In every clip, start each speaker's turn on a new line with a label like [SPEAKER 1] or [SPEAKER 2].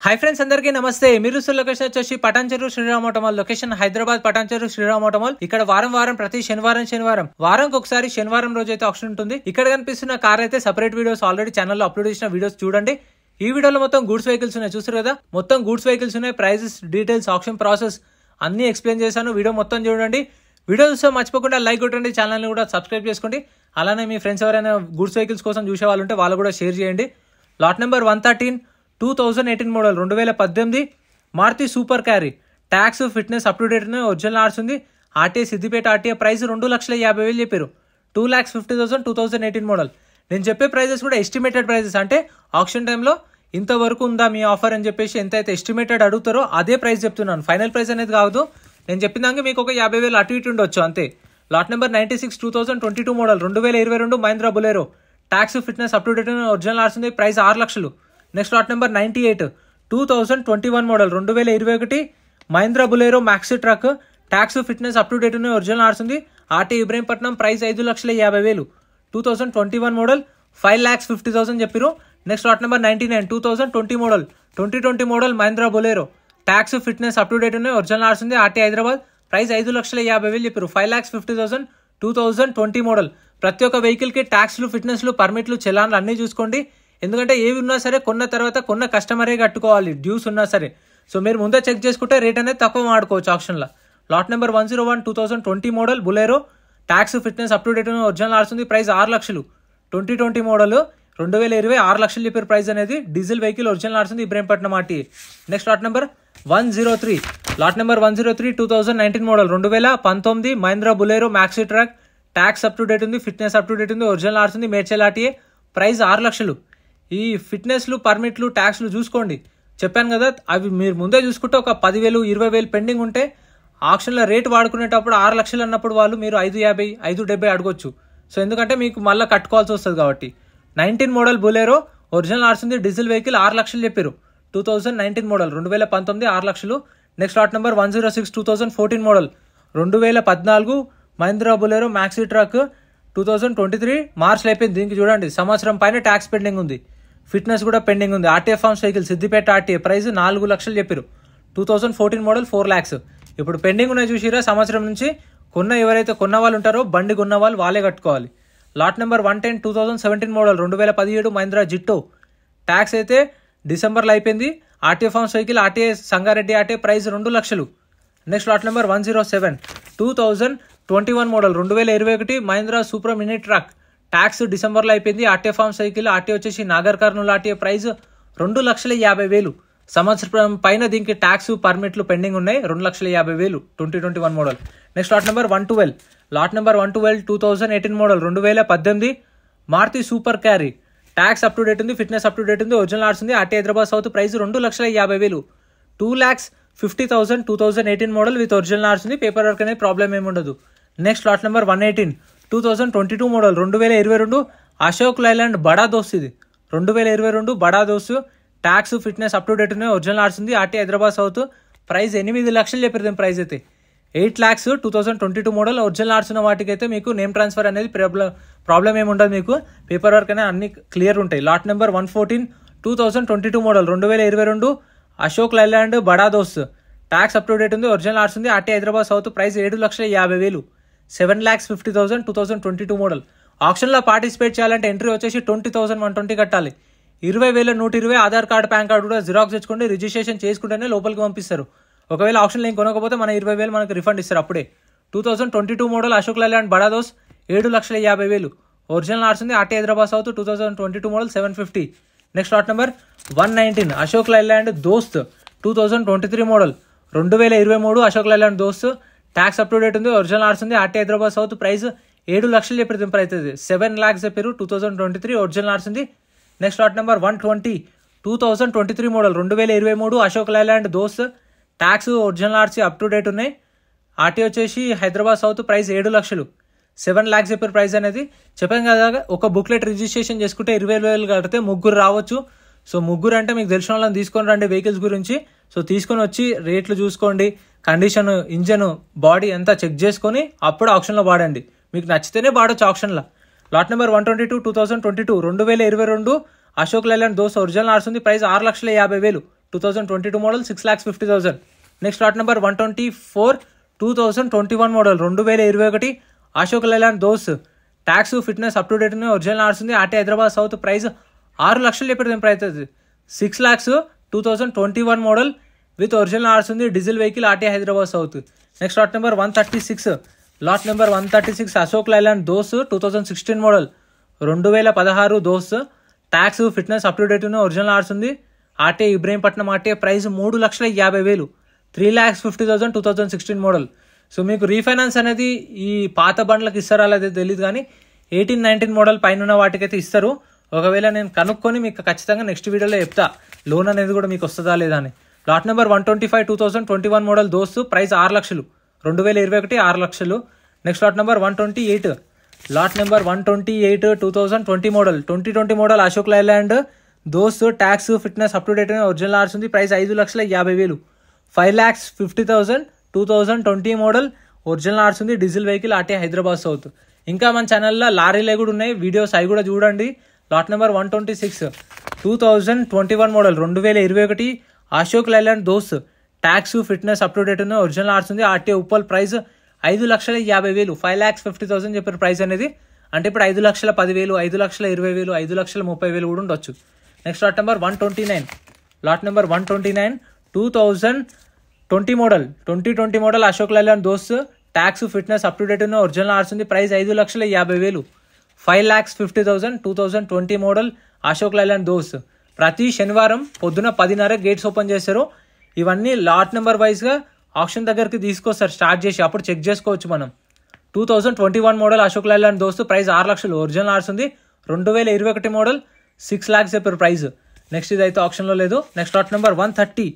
[SPEAKER 1] Hi friends, అందరికీ నమస్తే. మీరు లొకేషన్ వచ్చేసి Patancheru Sriram Automall. Location Hyderabad Patancheru Sriram Automall. ఇక్కడ వారం ప్రతి శనివారం వారానికి ఒకసారి శనివారం రోజు అయితే ఆప్షన్ ఉంటుంది. ఇక్కడ కనిపిస్తున్న కార్ అయితే సెపరేట్ వీడియోస్ ఆల్రెడీ ఛానల్లో అప్లోడ్ చేసిన వీడియోస్ చూడండి. ఈ వీడియోలో మొత్తం గూడ్స్ వెహికల్స్ ఉన్నాయి, చూసారు కదా. మొత్తం గూడ్స్ వెహికల్స్ ఉన్నాయి. ప్రైజెస్, డీటెయిల్స్, ఆప్షన్ ప్రాసెస్ అన్ని ఎక్స్ప్లెయిన్ చేశాను. వీడియో మొత్తం చూడండి. వీడియో చూస్తే మర్చిపోకుండా లైక్ కొట్టండి, ఛానల్ని కూడా సబ్స్క్రైబ్ చేసుకోండి. అలానే మీ ఫ్రెండ్స్ ఎవరైనా గూడ్స్ వెహికల్స్ కోసం చూసే వాళ్ళు ఉంటే వాళ్ళు కూడా షేర్ చేయండి. Lot number 113 2018 model 2018 Maruti super carry. Tax, fitness up to date original ఆర్స్ ఉంది. RTA Siddipet RTA. ప్రైస్ 2,50,000 చెప్పారు. 2,50,000 2018 మోడల్. నేను చెప్పే ప్రైజెస్ కూడా ఎస్టిమేటెడ్ ప్రైజెస్, అంటే ఆప్షన్ టైంలో ఇంతవరకు ఉందా మీ ఆఫర్ అని చెప్పేసి ఎంతైతే ఎస్టిమేటెడ్ అడుగుతారో అదే ప్రైస్ చెప్తున్నాను. ఫైనల్ ప్రైస్ అనేది కాదు. నేను చెప్పినాక మీకు ఒక 50,000 అటు ఇటు ఉండొచ్చు అంతే. Lot number 96 2022 model 2022 Mahindra Bolero. Tax, fitness up to date original ఆర్స్ ఉంది. ప్రైస్ 6 లక్షలు. Next lot number 98 2021 model 2021 Mahindra Bolero maxi truck. Tax, fitness up to date original ఆర్స్ ఉంది. ఆర్టీ ఇబ్రహీంపట్నం. Price 5,50,000 2021 model. 5,50,000 చెప్పారు. Next lot number 99 2020 model 2020 model Mahindra Bolero. Tax, fitness up to date original ఆర్స్ ఉంది. RT Hyderabad. Price 5,50,000 చెప్పారు. 5,50,000 2020 model. ప్రతి ఒక్క vehicle కి ట్యాక్స్లు, ఫిట్నెస్లు, పర్మిట్లు, చలాన్లు అన్ని చూసుకోండి. ఎందుకంటే ఏవి ఉన్నా సరే కొన్న తర్వాత కొన్న కస్టమరే కట్టుకోవాలి, డ్యూస్ ఉన్నా సరే. సో మీరు ముందే చెక్ చేసుకుంటే రేట్ అనేది తక్కువ మాడుకోవచ్చు ఆప్షన్లో. Lot number 101 2020 model Bolero. Tax, fitness up to date original ఆర్స్ ఉంది. ప్రైస్ 6 లక్షలు. 2020 మోడల్ 2020 6 లక్షలు చెప్పారు ప్రైస్ అనేది. డీజిల్ వెహికల్ ఒరిజినల్ ఆర్స్ ఉంది. Ibrahimpatnam RT. Next lot number 103 lot number 103 2019 model 2019 Mahindra Bolero maxi truck. Tax up to date ఉంది. ఫిట్నెస్ అప్ టు డేట్ ఉంది. Original ఆర్స్ ఉంది. Medchal RTA. Price 6 లక్షలు. ఈ ఫిట్నెస్లు, పర్మిట్లు, ట్యాక్స్లు చూసుకోండి. చెప్పాను కదా, అవి మీరు ముందే చూసుకుంటే ఒక 10,000 20,000 పెండింగ్ ఉంటే ఆప్షన్లో రేట్ వాడుకునేటప్పుడు 6 లక్షలు అన్నప్పుడు వాళ్ళు మీరు 5,50 5,70 అడగొచ్చు. సో ఎందుకంటే మీకు మళ్ళీ కట్టుకోవాల్సి వస్తుంది కాబట్టి. 19 మోడల్ బొలెరో ఒరిజినల్ ఆర్స్ ఉంది. డీజిల్ వెహికల్ 6 లక్షలు చెప్పారు. 2019 మోడల్ 2019 6 లక్షలు. Next lot number 106 2014 model 2014 Mahindra Bolero maxi truck. 2023 మార్చ్లో అయిపోయింది. దీనికి చూడండి, సంవత్సరం పైన ట్యాక్స్ పెండింగ్ ఉంది, ఫిట్నెస్ కూడా పెండింగ్ ఉంది. RTA forms vehicle Siddipet RTA. Price 4 లక్షలు చెప్పారు. 2014 మోడల్ 4 lakhs. ఇప్పుడు పెండింగ్ ఉన్నాయి చూసిరా, సంవత్సరం నుంచి ఎవరైతే కొన్న వాళ్ళు ఉంటారో బండి కొన్న వాళ్ళు వాళ్ళే కట్టుకోవాలి. Lot number 110 2017 model 2017 Mahindra Jeeto. Tax అయితే డిసెంబర్లో అయిపోయింది. RTA forms vehicle RTA Sangareddy RTA. Price 2 లక్షలు. Next lot number 107 2021 model 2021 Mahindra super mini truck. Tax డిసెంబర్లో అయిపోయింది. ఆర్టీఏ ఫార్మ్స్ వెహికల్ ఆర్టీ వచ్చేసి నాగర్ కర్నూలు ఆర్టీఏ. ప్రైస్ 2,50,000. సంవత్సరం పైన దీనికి ట్యాక్స్, పర్మిట్లు పెండింగ్ ఉన్నాయి. 2,50,000 2021 model. Next lot number 112 lot number 112 2018 model 2018 Maruti super carry. Tax up to date ఉంది. Fitness up to date ఉంది. Original ఆర్స్ ఉంది. RT Hyderabad south. Price 2,50,000 2,50,000 2018 model with original ఆర్స్ ఉంది. Paper work అనేది ప్రాబ్లం ఏమి ఉండదు. Next lot number 118 2022 model 2022 Ashok Leyland Bada Dost. ఇది 2022 Bada Dost. Tax, fitness up to date ఉన్నాయి. Original ఆర్స్ ఉంది. RT Hyderabad south. ప్రైస్ 8 లక్షలు చెప్పారు. ప్రైస్ అయితే 8 lakhs 2022 మోడల్. ఒరిజినల్ ఆర్స్ ఉన్న వాటికి అయితే మీకు నేమ్ ట్రాన్స్ఫర్ అనేది ప్రాబ్లం ఏమి ఉండదు. మీకు పేపర్ వర్క్ అనేది అన్ని క్లియర్ ఉంటాయి. Lot number 114 2022 model 2022 Ashok Leyland Bada Dost. Tax up to date ఉంది. ఒరిజినల్ ఆర్స్ ఉంది. RT Hyderabad south. Price 7,50,000 7,50,000 2022 model. ఆప్షన్లో పార్టిసిపేట్ చేయాలంటే ఎంట్రీ వచ్చేసి 20,120 కట్టాలి. 20,000 120 ఆధార్ కార్డు, పాన్ కార్డు కూడా జిరాక్స్ తెచ్చుకోండి. రిజిస్ట్రేషన్ చేసుకుంటేనే లోపలికి పంపిస్తారు. ఒకవేళ ఆప్షన్లో ఏం కొనకపోతే మన 20,000 మనకు రిఫండ్ ఇస్తారు అప్పుడే. 2022 మోడల్ అశోక్ లైలాండ్ బడా దోస్త్ 7,50,000. ఒరిజినల్ ఆర్స్ ఉంది. RT Hyderabad south. 2022 model 750. Next lot number 119 Ashok Leyland Dost 2023 model 2023 Ashok Leyland Dost. Tax up to date ఉంది. ఒరిజినల్ ఆర్స్ ఉంది. RT Hyderabad south. ప్రైస్ 7 లక్షలు చెప్పారు. ప్రైస్ అయితే 7 lakhs చెప్పారు. 2023 ఒరిజినల్ ఆర్స్ ఉంది. Next lot number 120 2023 model 2023 Ashok Leyland Dost. Tax, original RC up to date ఉన్నాయి. RT వచ్చేసి Hyderabad south. Price 7 లక్షలు. 7 lakhs చెప్పారు ప్రైస్ అనేది. చెప్పాం కదా, ఒక బుక్లెట్ రిజిస్ట్రేషన్ చేసుకుంటే 20,000 కడితే ముగ్గురు రావచ్చు. సో ముగ్గురు అంటే మీకు తెలిసిన వాళ్ళని తీసుకొని రండి వెహికల్స్ గురించి. సో తీసుకొని వచ్చి రేట్లు చూసుకోండి, కండిషన్, ఇంజన్, బాడీ అంతా చెక్ చేసుకొని అప్పుడు ఆప్షన్లో వాడండి. మీకు నచ్చితేనే వాడచ్చు ఆప్షన్లో. Lot number 122 2022 2022 Ashok Leyland Dost original ఆర్స్ ఉంది. Price 6,50,000 2022 model 6,50,000. Next lot number 124 2021 model 2021 Ashok Leyland Dost tax fitness up to date original ఆర్స్ ఉంది. ఆర్టీ హైదరాబాద్ సౌత్ ప్రైస్ 6 లక్షలు చెప్పారు. ప్రైస్ అవుతుంది 6,2021 మోడల్ విత్ ఒరిజినల్ ఆర్స్ ఉంది. Diesel vehicle RT Hyderabad south. Next lot number 136 Ashok Leyland Dost 2016 model 2016 Dost tax fitness up to date original ఆర్స్ ఉంది. RT Ibrahimpatnam RT price 3,50,000 3,50,000 2016 model. So మీకు refinance అనేది ఈ పాత బండ్లకు ఇస్తారా లేదా తెలియదు, కానీ 18-19 మోడల్ పైన ఉన్న వాటికైతే ఇస్తారు. ఒకవేళ నేను కనుక్కొని మీకు ఖచ్చితంగా నెక్స్ట్ వీడియోలో చెప్తా లోన్ అనేది కూడా మీకు వస్తుందా లేదా అని. Lot number 125 2021 model Dost price 6 లక్షలు 2021 6 లక్షలు. Next lot number 128 2020 model 2020 model Ashok Leyland Dost tax fitness up to date original ఆర్స్ ఉంది. ప్రైస్ 5,50,000 5,50,000 2020 మోడల్ ఒరిజినల్ ఆర్స్ ఉంది. Diesel vehicle RT Hyderabad south. ఇంకా మన ఛానల్లో లారీలే కూడా ఉన్నాయి, వీడియోస్ అవి కూడా చూడండి. Lot number 126 2021 model 2021 Ashok Leyland Dost tax fitness up to date original ఆర్స్ ఉంది. ఆర్టీ ఉప్పల్ ప్రైస్ 5,50,000 5,50,000 చెప్పారు ప్రైస్ అనేది. అంటే ఇప్పుడు 5,10,000 5,20,000 5,30,000 కూడా ఉండొచ్చు. Next lot number 129 2020 model 2020 model Ashok Leyland Dost tax fitness up to date original ఆర్స్ ఉంది. Price 5,50,000 5,50,000 2020 model Ashok Leyland Dost. ప్రతి శనివారం పొద్దున 10:30 గేట్స్ ఓపెన్ చేస్తారు. ఇవన్నీ లాట్ నెంబర్ వైజ్గా ఆప్షన్ దగ్గరికి తీసుకొస్తారు స్టార్ట్ చేసి, అప్పుడు చెక్ చేసుకోవచ్చు మనం. 2021 model Ashok Leyland Dost price 6 లక్షలు ఒరిజినల్ ఆర్స్ ఉంది. 2021 మోడల్ 6 lakhs చెప్పారు ప్రైస్. నెక్స్ట్ ఇది అయితే ఆప్షన్లో లేదు. Next lot number 130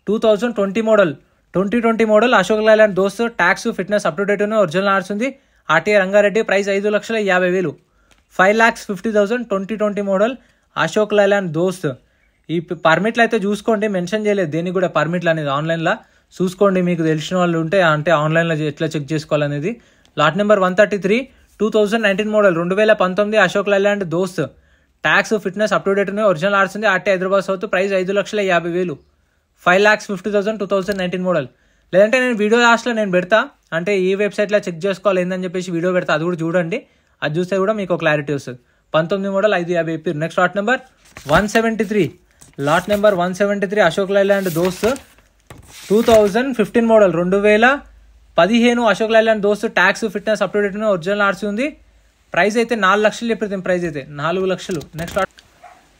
[SPEAKER 1] 2020 model 2020 model Ashok Leyland Dost tax fitness up to date original ఆర్స్ ఉంది. RTI Rangareddy price 5,50,000 5,50,000 2020 model Ashok Leyland Dost. ఈ పర్మిట్లు అయితే చూసుకోండి, మెన్షన్ చేయలేదు దేనికి కూడా పర్మిట్లు అనేది. ఆన్లైన్లో చూసుకోండి, మీకు తెలిసిన వాళ్ళు ఉంటే అంటే ఆన్లైన్లో ఎట్లా చెక్ చేసుకోవాలనేది. Lot number 133 2019 model 2019 Ashok Leyland Dost tax fitness up to date original ఆర్స్ ఉంది. RT Hyderabad south price 5,50,000 5,50,000 2019 model. లేదంటే నేను వీడియో లాస్ట్లో నేను పెడతా, అంటే ఈ వెబ్సైట్లో చెక్ చేసుకోవాలి ఏందని చెప్పేసి వీడియో పెడతా, అది కూడా చూడండి. అది చూస్తే కూడా మీకు క్లారిటీ వస్తుంది. 19 model 5,50,000. Next lot number 173 Ashok Leyland Dost 2015 model 2015 Ashok Leyland Dost tax fitness up to date original RC ఉంది. ప్రైస్ అయితే 4 లక్షలు చెప్పేది, ప్రైస్ అయితే 4 లక్షలు.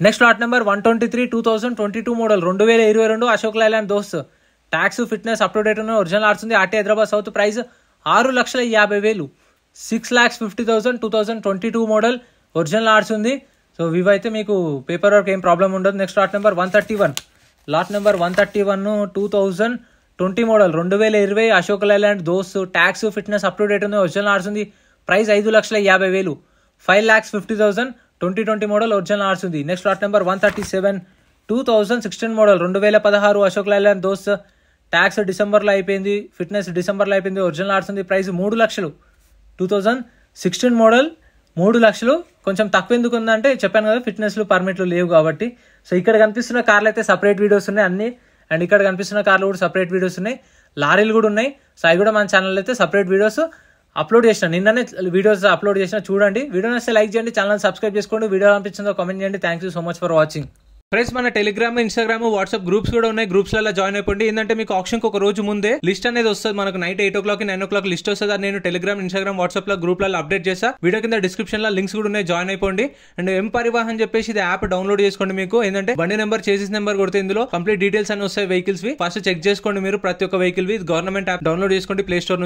[SPEAKER 1] Next lot number 123 2022 model 2022 Ashok Leyland Dost tax fitness up to date original RC ఉంది. RT Hyderabad south price 6,50,000 6,50,000 2022 model original RC ఉంది. So ఇవైతే మీకు పేపర్ వర్క్ ఏం ప్రాబ్లం ఉండదు. Next lot number 131 2020 model 2020 Ashok Leyland Dost tax fitness up to date ఉంది. Original RC ఉంది. Price 5,50,000 5,50,000 2020 model original RC ఉంది. Next lot number 137 2016 model 2016 Ashok Leyland Dost tax డిసెంబర్లో అయిపోయింది, ఫిట్నెస్ డిసెంబర్లో అయిపోయింది, ఒరిజినల్ ఆర్ట్స్ ఉంది. ప్రైస్ 3 లక్షలు 2016 మోడల్ 3 లక్షలు. కొంచెం తక్కువ ఎందుకు ఉందంటే చెప్పాను కదా, ఫిట్నెస్లు పర్మిట్లు లేవు కాబట్టి. సో ఇక్కడ కనిపిస్తున్న కార్లు అయితే సపరేట్ వీడియోస్ ఉన్నాయి అన్ని, అండ్ ఇక్కడ కనిపిస్తున్న కార్లు కూడా సపరేట్ వీడియోస్ ఉన్నాయి, లారీలు కూడా ఉన్నాయి. సో అవి కూడా మన ఛానల్ అయితే సపరేట్ వీడియోస్ అప్లోడ్ చేసిన, నిన్ననే వీడియోస్ అప్లోడ్ చేసిన, చూడండి. వీడియో నచ్చితే లైక్ చేయండి, ఛానల్ సబ్స్క్రైబ్ చేసుకోండి, వీడియో అనిపించిందో కామెంట్ చేయండి. Thank you so much for watching. Friends, మన టెలిగ్రామ్, ఇన్స్టాగ్రామ్, వాట్సాప్ గ్రూప్స్ కూడా ఉన్నాయి. గ్రూప్స్ లలో జాయిన్ అయిపోండి. ఏంటంటే మీకు ఆప్షన్ ఒక రోజు ముందే లిస్ట్ అనేది వస్తుంది. మనకు నైట్ 8 o'clock 9 o'clock లిస్ట్ వస్తుంది. అది నేను టెలిగ్రామ్, ఇన్స్టాగ్రామ్, వాట్సాప్ లో గ్రూప్లలో అప్డేట్ చేస్తా. వీడియో కింద డిస్క్రిప్షన్ లో లింక్స్ కూడా ఉన్నాయి, జాయిన్ అయిపోండి. అండ్ ఎం పరివాహన్ చెప్పేసి ఇది యాప్ డౌన్లోడ్ చేసుకోండి. మీకు ఏంటంటే బండి నెంబర్, చేసిస్ నెంబర్ కొడితే ఇందులో కంప్లీట్ డీటెయిల్స్ అని వస్తాయి వెహికల్స్ వి. ఫస్ట్ చెక్ చేసుకోండి మీరు ప్రతి ఒక్క వెహికల్ వి. గవర్నమెంట్ యాప్ డౌన్లోడ్ చేసుకోండి ప్లే స్టోర్ నుంచి.